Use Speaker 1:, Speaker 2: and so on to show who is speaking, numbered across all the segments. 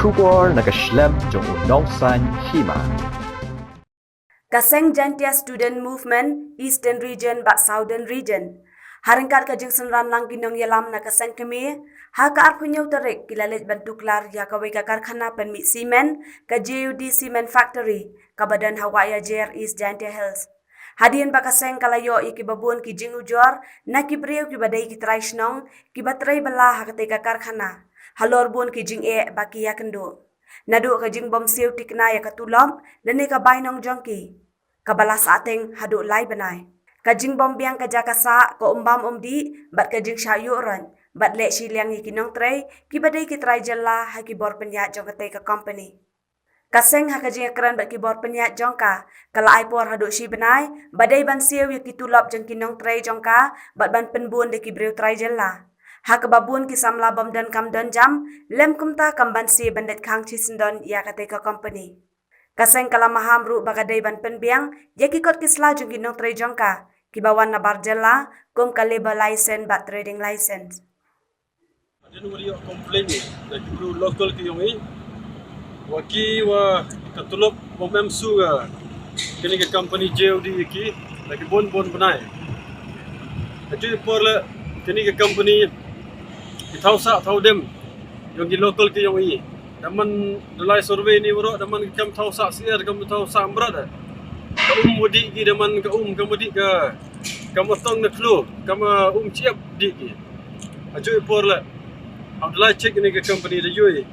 Speaker 1: Shubor nakaslem jong unongsan hima.
Speaker 2: Kaseng Jantia Student Movement Eastern Region bak Southern Region. Haringkat kajing senran lang ginong yalam na kaseng kami, haka arpunyaw tarik kilalit bantuklar ya kaway kakarkhana penmit simen ka JUD Cement Factory kabadan Hawaya JR East Jantia Hills. Hadian bakaseng kalayo ikibabun ki jing ujor na kibriyo kibadai kitray snong kibatray bala hakatay kakarkhana. Halor bun ki jing baki yakendo. Nadu ka jing bomsiw tikna ya katulom dani ka bainong jongki. Kabalas ating hadu lay banay. Kajing bombiang kajakasa ko umbam umdi bat kajing syayuran bat le siliang ikinong tray kibadai kitray jalla ha kibor penyat jong katay ka company. Kaseng ha kajing akran bat kibor penyat jongka kala ay por hadu si banay badai ban siw ya kitulop jong kinong tray jongka bat ban penbun de kibriw tray jalla. Ha kababun ki samla bom dan kam don jam lem kumta kamban si bandet kang chisendon ya katay ka company. Kaseng kala maham ru bagaday ban penbiang yakikot kisla jong kinong tray jongka kibawan na barjela kum kaleba license bat trading license.
Speaker 3: Jadi wali komplain ni, dari guru local ke yang ini, waki wa katulop bomem suga, kini ke company JOD iki, lagi bon benai. Jadi porla kini ke company tahu dem, yang di local ke yang ini. Daman dalai survey ni bro, daman kam tahu siar, kam tahu berat. Kaum mudi ki daman kaum mudi ka tong na klo, ciap di ki. Ajo porla. Abdullah check ni ke company de yoi.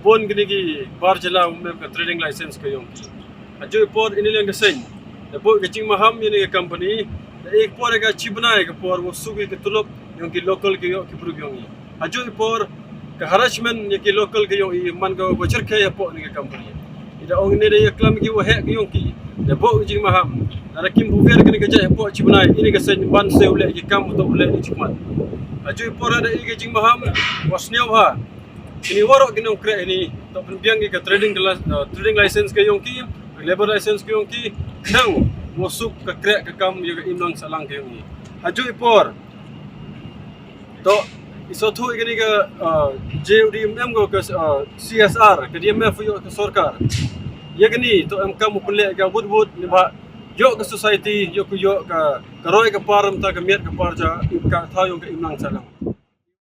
Speaker 3: Bon gini ki bar jala ka trading license ka yong. Ajo por ini lang kaseng. Da po kaching maham ni ke company, da ek por ka chibna ka por wo sugi ke tulop yung ki local ke yo ki prug yong. Ajo por ka harassment ni ki local ke yong man ka bocor ke ya po ni ke company. Ida ong ni de yaklam ki wo hek yong ki. Da po kaching maham. Arakim bufer kini ka ja po chibna ini kaseng ban se ule ki kam to ule ni chikmat. Ajo por ada iki jing maham wasniaw ha ini warok ginong kre ini to penbiang ke trading license ke yongki labor license ke yongki nang musuk ke kre ke kam yo imlang salang ke yongki ajo por to isotu igini ke JUDM go ke CSR ke DMF yo ke sarkar yagni to am kam pule ga bud ni ba yo ke society yo ke roy ke param ta ke miat ke parja ka thayo ke imlang salang